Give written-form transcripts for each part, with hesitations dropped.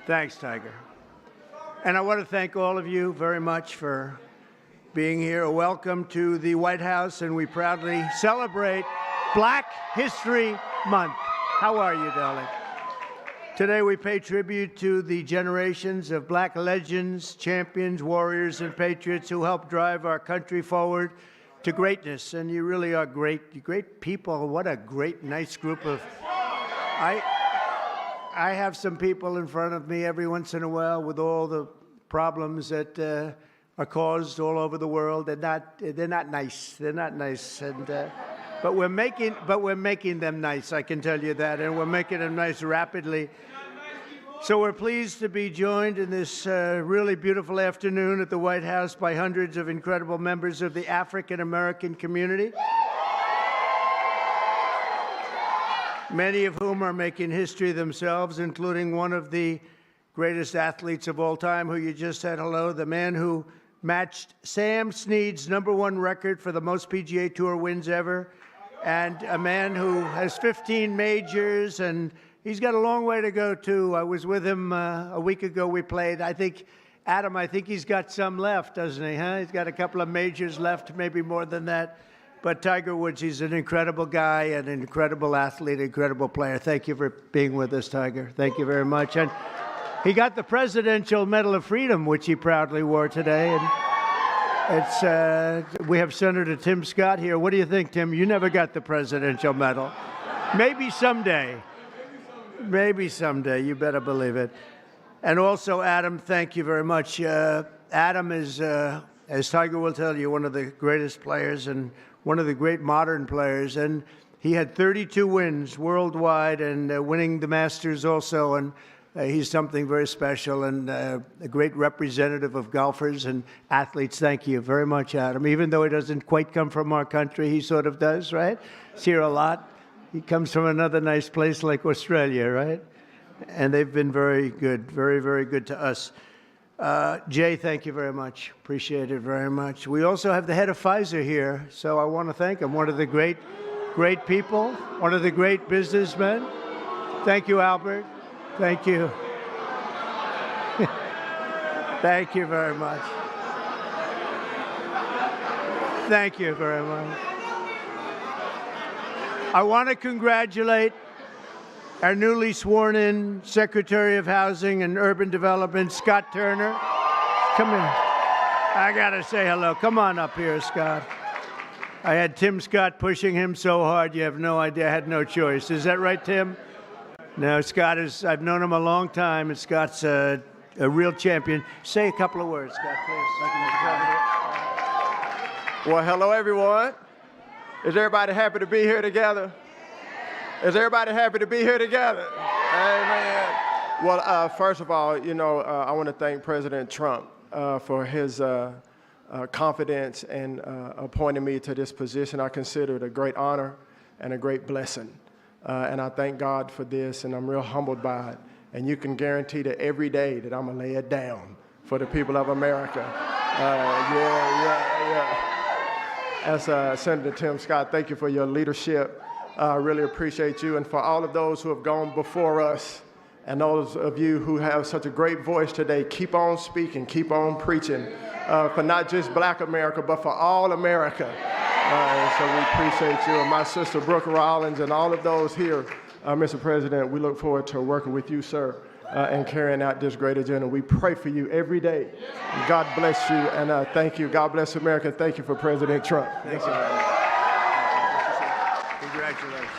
Thanks, Tiger. And I want to thank all of you very much for being here. Welcome to the White House, and we proudly celebrate Black History Month. How are you, darling? Today we pay tribute to the generations of Black legends, champions, warriors, and patriots who helped drive our country forward to greatness. And you really are great people. What a great, nice group of... I have some people in front of me every once in a while with all the problems that are caused all over the world. They're not nice. They're not nice. And but we're making them nice, I can tell you that, and we're making them nice rapidly. So we're pleased to be joined in this really beautiful afternoon at the White House by hundreds of incredible members of the African American community, many of whom are making history themselves, including one of the greatest athletes of all time, who you just said hello, the man who matched Sam Snead's #1 record for the most PGA Tour wins ever, and a man who has 15 majors, and he's got a long way to go, too. I was with him a week ago. We played. I think he's got some left, doesn't he, huh? He's got a couple of majors left, maybe more than that. But Tiger Woods, he's an incredible guy, an incredible athlete, incredible player. Thank you for being with us, Tiger. Thank you very much. And he got the Presidential Medal of Freedom, which he proudly wore today. And we have Senator Tim Scott here. What do you think, Tim? You never got the Presidential Medal. Maybe someday. Maybe someday. You better believe it. And also, Adam, thank you very much. Adam is, as Tiger will tell you, one of the greatest players and one of the great modern players. And he had 32 wins worldwide and winning the Masters also. And he's something very special and a great representative of golfers and athletes. Thank you very much, Adam. Even though he doesn't quite come from our country, he sort of does, right? He's here a lot. He comes from another nice place like Australia, right? And they've been very good, very, very good to us. Jay, thank you very much. Appreciate it very much. We also have the head of Pfizer here, so I want to thank him. One of the great people, one of the great businessmen. Thank you, Albert. Thank you. Thank you very much. Thank you very much. I want to congratulate our newly sworn-in Secretary of Housing and Urban Development, Scott Turner. Come here. I got to say hello. Come on up here, Scott. I had Tim Scott pushing him so hard, you have no idea. I had no choice. Is that right, Tim? No, Scott is, I've known him a long time, and Scott's a real champion. Say a couple of words, Scott, please. Well, hello, everyone. Is everybody happy to be here together? Is everybody happy to be here together? Amen. Well, first of all, I want to thank President Trump for his confidence and appointing me to this position. I consider it a great honor and a great blessing. And I thank God for this, and I'm real humbled by it. And you can guarantee that every day that I'm going to lay it down for the people of America. As Senator Tim Scott, thank you for your leadership. I really appreciate you. And for all of those who have gone before us, and those of you who have such a great voice today, keep on speaking, keep on preaching for not just Black America, but for all America. So we appreciate you. And my sister, Brooke Rollins, and all of those here, Mr. President, we look forward to working with you, sir, and carrying out this great agenda. We pray for you every day. God bless you, and thank you. God bless America. Thank you for President Trump. Thank you. Congratulations.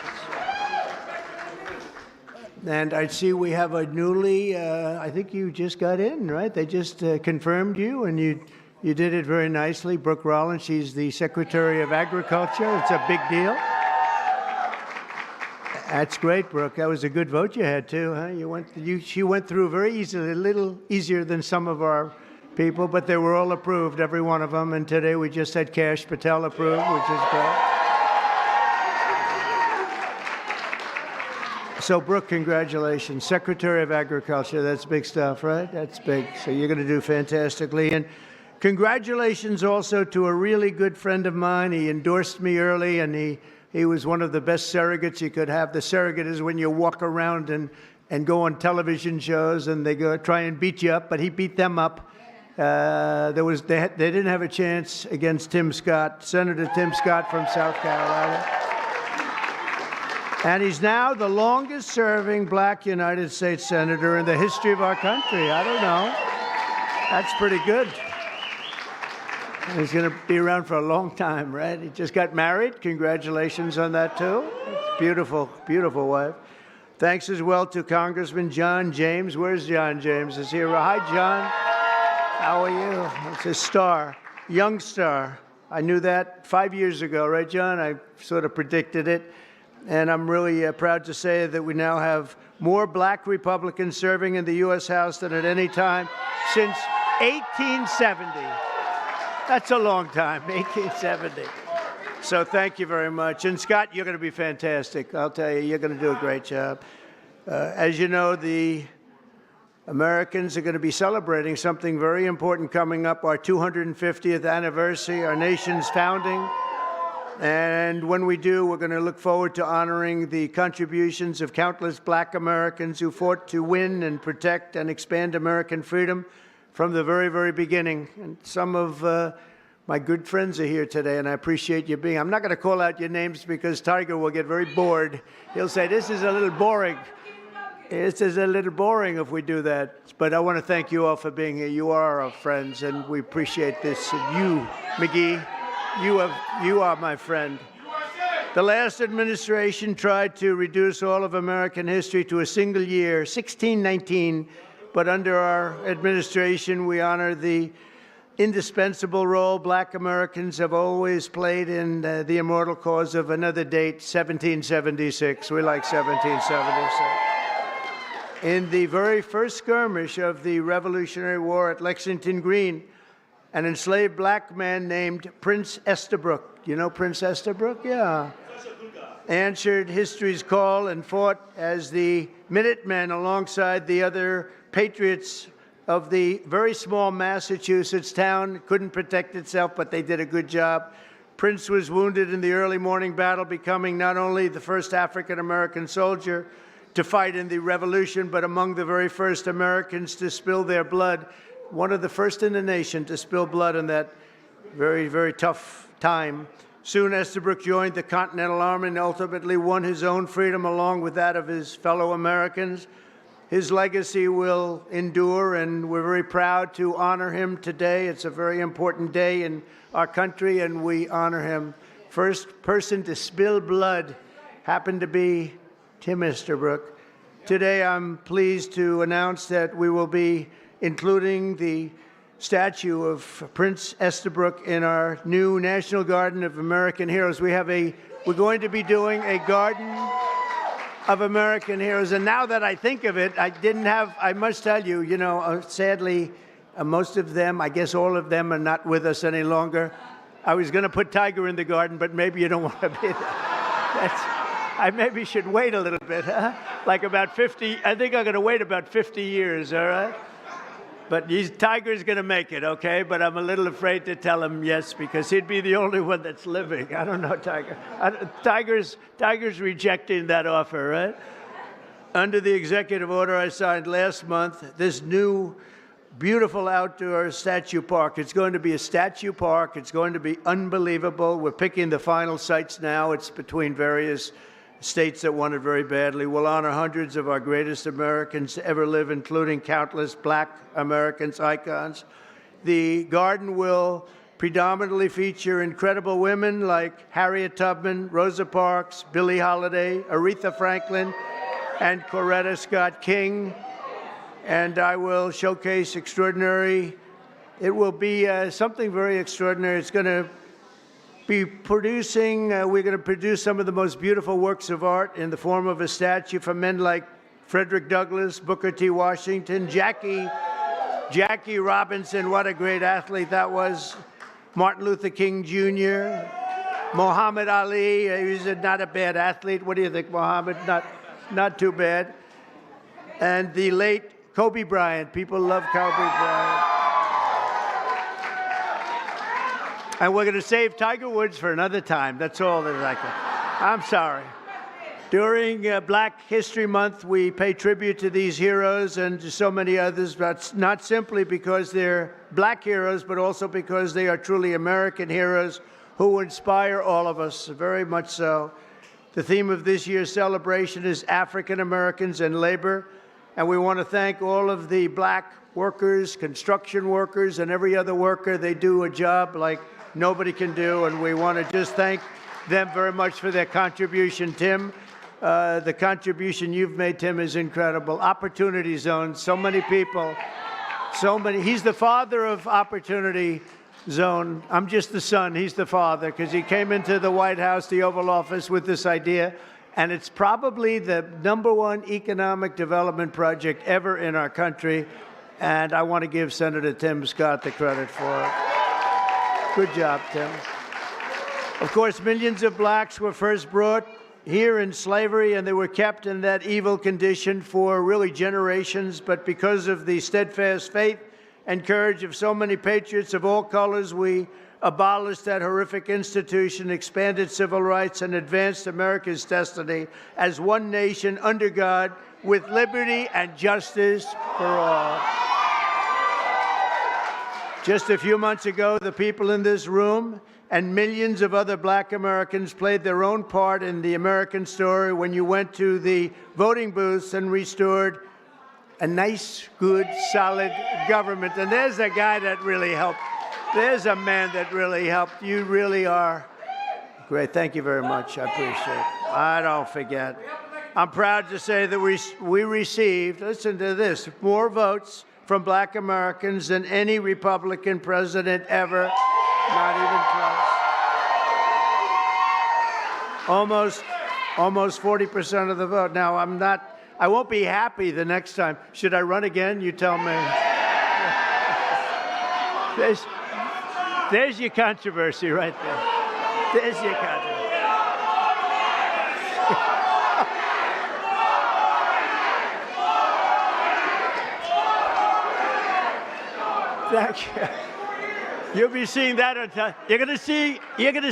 And I see we have a newly, I think you just got in, right? They just confirmed you, and you did it very nicely. Brooke Rollins, she's the Secretary of Agriculture. It's a big deal. That's great, Brooke. That was a good vote you had, too, huh? She went through very easily, a little easier than some of our people, but they were all approved, every one of them. And today we just had Kash Patel approved, which is great. So, Brooke, congratulations. Secretary of Agriculture, that's big stuff, right? That's big. So you're going to do fantastically. And congratulations also to a really good friend of mine. He endorsed me early, and he was one of the best surrogates you could have. The surrogate is when you walk around and and go on television shows, and they go try and beat you up, but he beat them up. They didn't have a chance against Tim Scott, Senator Tim Scott from South Carolina. And he's now the longest-serving black United States senator in the history of our country. I don't know. That's pretty good. He's going to be around for a long time, right? He just got married. Congratulations on that, too. It's beautiful, beautiful wife. Thanks as well to Congressman John James. Where's John James? Is he here? Hi, John. How are you? It's a star, young star. I knew that 5 years ago, right, John? I sort of predicted it. And I'm really proud to say that we now have more black Republicans serving in the U.S. House than at any time since 1870. That's a long time, 1870. So thank you very much. And Scott, you're going to be fantastic. I'll tell you, you're going to do a great job. As you know, the Americans are going to be celebrating something very important coming up, our 250th anniversary, our nation's founding. And when we do, we're going to look forward to honoring the contributions of countless black Americans who fought to win and protect and expand American freedom from the very, very beginning. And some of my good friends are here today, and I appreciate you being. I'm not going to call out your names because Tiger will get very bored. He'll say, this is a little boring. This is a little boring if we do that. But I want to thank you all for being here. You are our friends, and we appreciate this. And you, McGee, you are my friend. The last administration tried to reduce all of American history to a single year, 1619. But under our administration, we honor the indispensable role black Americans have always played in the immortal cause of another date, 1776. We like 1776. In the very first skirmish of the Revolutionary War at Lexington Green, an enslaved black man named Prince Estabrook, you know Prince Estabrook? Yeah. Answered history's call and fought as the Minutemen alongside the other patriots of the very small Massachusetts town. Couldn't protect itself, but they did a good job. Prince was wounded in the early morning battle, becoming not only the first African-American soldier to fight in the Revolution, but among the very first Americans to spill their blood. One of the first in the nation to spill blood in that very, very tough time. Soon Estabrook joined the Continental Army and ultimately won his own freedom along with that of his fellow Americans. His legacy will endure, and we're very proud to honor him today. It's a very important day in our country, and we honor him. First person to spill blood happened to be Tim Estabrook. Today, I'm pleased to announce that we will be including the statue of Prince Estabrook in our new National Garden of American Heroes. We're going to be doing a garden of American heroes. And now that I think of it, I must tell you, sadly, most of them, I guess all of them are not with us any longer. I was going to put Tiger in the garden, but maybe you don't want to be there. I maybe should wait a little bit, huh? Like about 50, I think I'm going to wait about 50 years, all right? But Tiger's going to make it, okay? But I'm a little afraid to tell him yes, because he'd be the only one that's living. I don't know, Tiger. Tiger's rejecting that offer, right? Under the executive order I signed last month, this new beautiful outdoor statue park. It's going to be a statue park. It's going to be unbelievable. We're picking the final sites now. It's between various states that want it very badly. We'll honor hundreds of our greatest Americans to ever live, including countless black Americans, icons. The garden will predominantly feature incredible women like Harriet Tubman, Rosa Parks, Billie Holiday, Aretha Franklin, and Coretta Scott King. And I will showcase it will be something very extraordinary. It's going to be we're going to produce some of the most beautiful works of art in the form of a statue from men like Frederick Douglass, Booker T. Washington, Jackie Robinson, what a great athlete that was, Martin Luther King Jr., Muhammad Ali, he's not a bad athlete. What do you think, Muhammad? Not too bad. And the late Kobe Bryant. People love Kobe Bryant. And we're going to save Tiger Woods for another time. That's all that I can. I'm sorry. During Black History Month, we pay tribute to these heroes and to so many others, but not simply because they're black heroes, but also because they are truly American heroes who inspire all of us, very much so. The theme of this year's celebration is African Americans and labor, and we want to thank all of the black workers, construction workers, and every other worker. They do a job like nobody can do, and we want to just thank them very much for their contribution. Tim, the contribution you've made, Tim, is incredible. Opportunity Zone, so many people, so many. He's the father of Opportunity Zone. I'm just the son. He's the father, because he came into the White House, the Oval Office, with this idea, and it's probably the #1 economic development project ever in our country, and I want to give Senator Tim Scott the credit for it. Good job, Tim. Of course, millions of blacks were first brought here in slavery, and they were kept in that evil condition for really generations. But because of the steadfast faith and courage of so many patriots of all colors, we abolished that horrific institution, expanded civil rights, and advanced America's destiny as one nation under God, with liberty and justice for all. Just a few months ago, the people in this room and millions of other black Americans played their own part in the American story when you went to the voting booths and restored a nice, good, solid government. And there's a guy that really helped. There's a man that really helped. You really are great. Thank you very much. I appreciate it. I don't forget. I'm proud to say that we received, listen to this, more votes from black Americans than any Republican president ever. Not even close. Almost 40% of the vote. Now, I won't be happy the next time. Should I run again? You tell me. There's your controversy right there. There's your controversy. Thank you. You'll be seeing that on you're going to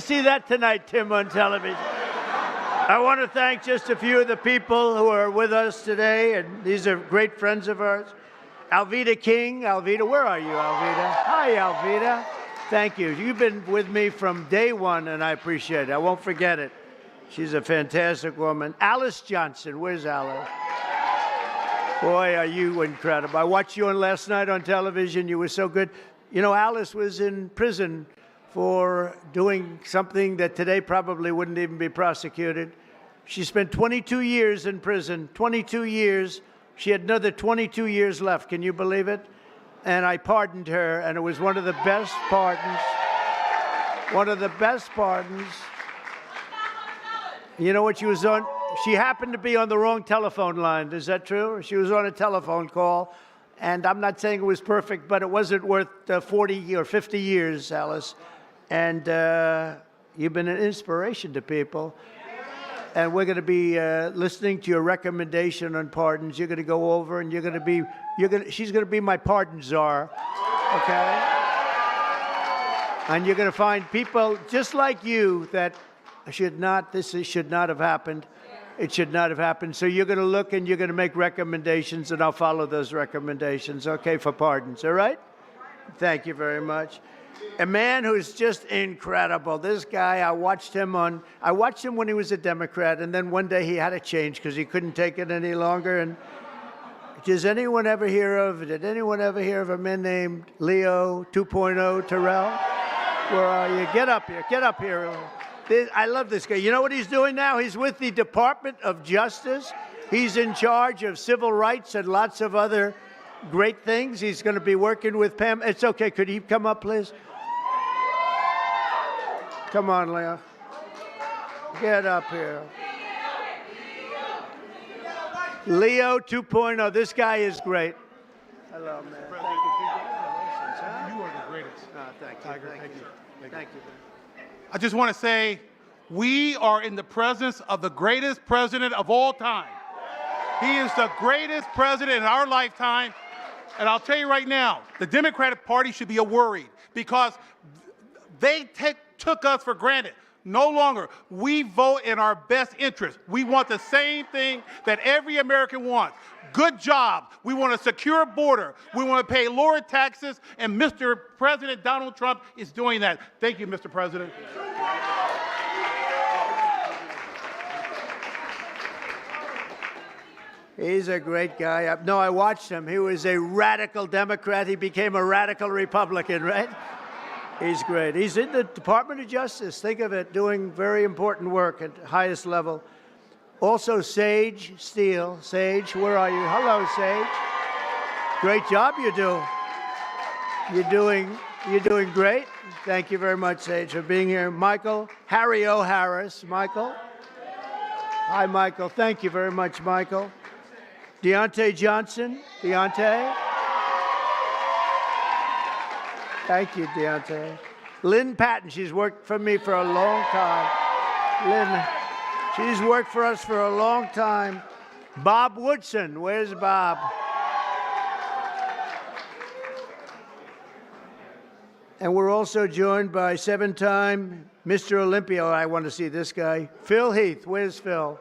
see that tonight, Tim, on television. I want to thank just a few of the people who are with us today, and these are great friends of ours. Alveda King. Alveda, where are you, Alveda? Hi, Alveda. Thank you. You've been with me from day one, and I appreciate it. I won't forget it. She's a fantastic woman. Alice Johnson. Where's Alice? Boy, are you incredible. I watched you on last night on television. You were so good. You know, Alice was in prison for doing something that today probably wouldn't even be prosecuted. She spent 22 years in prison, 22 years. She had another 22 years left. Can you believe it? And I pardoned her, and it was one of the best pardons. One of the best pardons. You know what she was on? She happened to be on the wrong telephone line. Is that true? She was on a telephone call. And I'm not saying it was perfect, but it wasn't worth 40 or 50 years, Alice. And you've been an inspiration to people. And we're going to be listening to your recommendation on pardons. You're going to go over, and she's going to be my pardon czar, okay? And you're going to find people just like you that should not have happened. It should not have happened. So you're going to look and you're going to make recommendations, and I'll follow those recommendations, okay, for pardons, all right? Thank you very much. A man who's just incredible. This guy, I watched him when he was a Democrat, and then one day he had to change because he couldn't take it any longer. And did anyone ever hear of a man named Leo 2.0 Terrell? Where are you? Get up here. I love this guy. You know what he's doing now? He's with the Department of Justice. He's in charge of civil rights and lots of other great things. He's going to be working with Pam. It's okay. Could he come up, please? Come on, Leo. Get up here. Leo 2.0. This guy is great. Hello, man. Thank you. Congratulations, huh? You are the greatest. Thank you. Tiger, Thank you. Thank you. I just want to say, we are in the presence of the greatest president of all time. He is the greatest president in our lifetime. And I'll tell you right now, the Democratic Party should be worried because they took us for granted. No longer. We vote in our best interest. We want the same thing that every American wants. Good job. We want a secure border. We want to pay lower taxes, and Mr. President Donald Trump is doing that. Thank you, Mr. President. He's a great guy. No, I watched him. He was a radical Democrat. He became a radical Republican, right? He's great. He's in the Department of Justice. Think of it, doing very important work at the highest level. Also, Sage Steele. Sage, where are you? Hello, Sage. Great job you do. You're doing great. Thank you very much, Sage, for being here. Michael, Harry O. Harris. Michael. Hi, Michael. Thank you very much, Michael. Deontay Johnson. Deontay. Thank you, Deontay. Lynn Patton, she's worked for me for a long time. Lynn, she's worked for us for a long time. Bob Woodson, where's Bob? And we're also joined by 7-time Mr. Olympia. I want to see this guy. Phil Heath, where's Phil?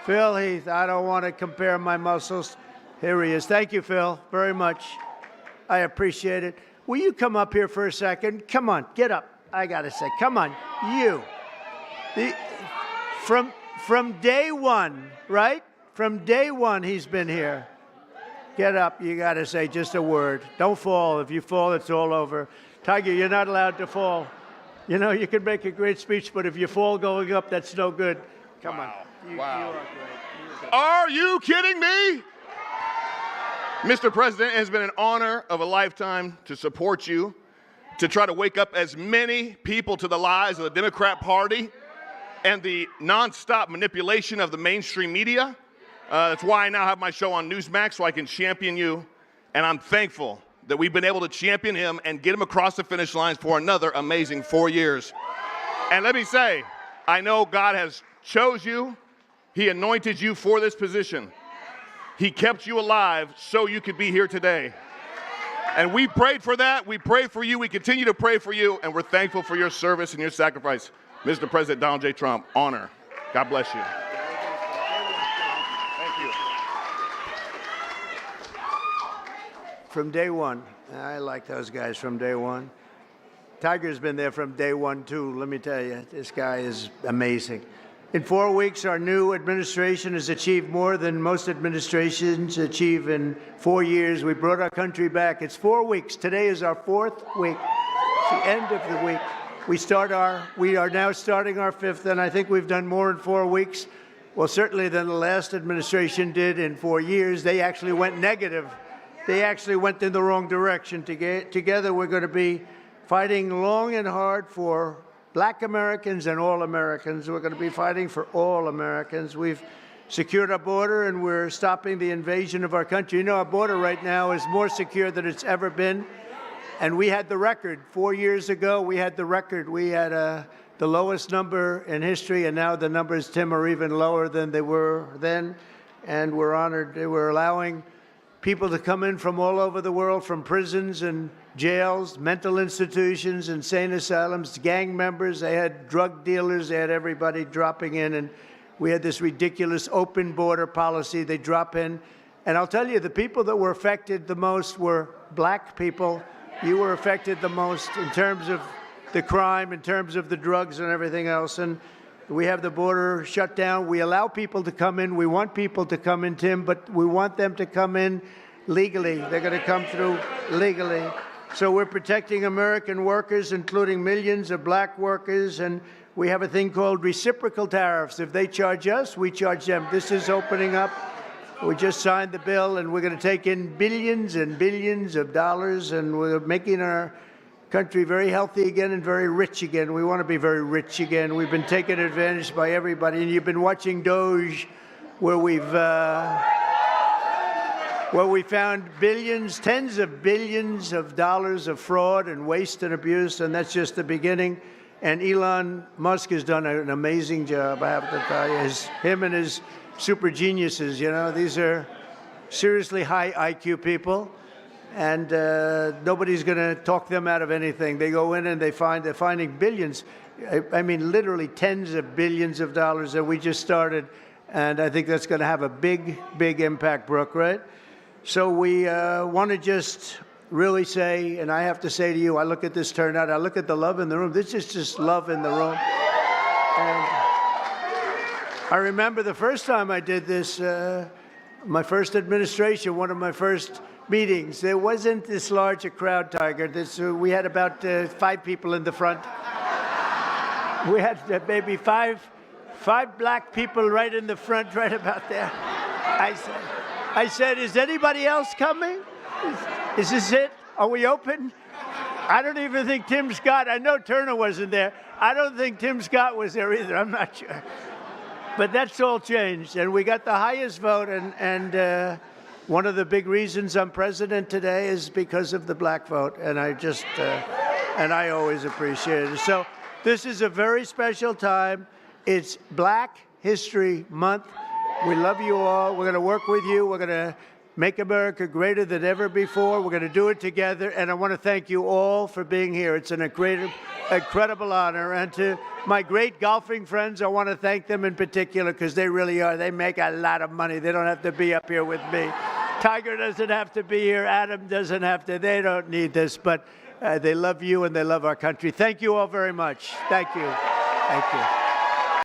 Phil Heath, I don't want to compare my muscles. Here he is. Thank you, Phil, very much. I appreciate it. Will you come up here for a second? Come on, get up. I got to say, come on, you. From day one, right? From day one, he's been here. Get up. You got to say just a word. Don't fall. If you fall, it's all over. Tiger, you're not allowed to fall. You know, you can make a great speech, but if you fall going up, that's no good. Come on. You are great. Are you kidding me? Mr. President, it has been an honor of a lifetime to support you, to try to wake up as many people to the lies of the Democrat Party and the nonstop manipulation of the mainstream media. That's why I now have my show on Newsmax, so I can champion you. And I'm thankful that we've been able to champion him and get him across the finish lines for another amazing 4 years. And let me say, I know God has chose you. He anointed you for this position. He kept you alive so you could be here today. And we prayed for that. We prayed for you. We continue to pray for you. And we're thankful for your service and your sacrifice. Mr. President Donald J. Trump, honor. God bless you. Thank you. From day one. I like those guys from day one. Tiger's been there from day one, too. Let me tell you, this guy is amazing. In 4 weeks, our new administration has achieved more than most administrations achieve in 4 years. We brought our country back. It's 4 weeks. Today is our 4th week. It's the end of the week. We are now starting our 5th, and I think we've done more in 4 weeks. Well, certainly than the last administration did in 4 years. They actually went negative. They actually went in the wrong direction. Together, we're going to be fighting long and hard for Black Americans and all Americans. We're going to be fighting for all Americans. We've secured our border, and we're stopping the invasion of our country. You know, our border right now is more secure than it's ever been. And we had the record. 4 years ago, we had the record. We had the lowest number in history, and now the numbers, Tim, are even lower than they were then. And we're honored. We're allowing people to come in from all over the world, from prisons and jails, mental institutions, insane asylums, gang members. They had drug dealers. They had everybody dropping in. And we had this ridiculous open border policy. They drop in. And I'll tell you, the people that were affected the most were Black people. You were affected the most in terms of the crime, in terms of the drugs and everything else. And we have the border shut down. We allow people to come in. We want people to come in, Tim, but we want them to come in legally. They're going to come through legally. So we're protecting American workers, including millions of Black workers, and we have a thing called reciprocal tariffs. If they charge us, we charge them. This is opening up. We just signed the bill, and we're going to take in billions and billions of dollars, and we're making our country very healthy again and very rich again. We want to be very rich again. We've been taken advantage by everybody, and you've been watching Doge, where we found billions, tens of billions of dollars of fraud and waste and abuse, and that's just the beginning. And Elon Musk has done an amazing job, I have to tell you. Him and his super geniuses, you know, these are seriously high IQ people. and nobody's going to talk them out of anything. They go in and they're finding billions. I mean, literally tens of billions of dollars that we just started, and I think that's going to have a big, big impact, Brooke, right? So we want to just really say, and I have to say to you, I look at this turnout, I look at the love in the room. This is just love in the room. And I remember the first time I did this, my first administration, one of my first meetings, there wasn't this large a crowd, Tiger. We had about 5 people in the front. We had maybe five black people right in the front, right about there. I said, is anybody else coming? Is this it? Are we open? I don't even think Tim Scott, I know Turner wasn't there. I don't think Tim Scott was there either. I'm not sure. But that's all changed. And we got the highest vote. And one of the big reasons I'm president today is because of the black vote. And I just, and I always appreciate it. So this is a very special time. It's Black History Month. We love you all. We're going to work with you. We're going to make America greater than ever before. We're going to do it together. And I want to thank you all for being here. It's an incredible honor. And to my great golfing friends, I want to thank them in particular because they really are. They make a lot of money. They don't have to be up here with me. Tiger doesn't have to be here. Adam doesn't have to. They don't need this. But they love you and they love our country. Thank you all very much. Thank you. Thank you.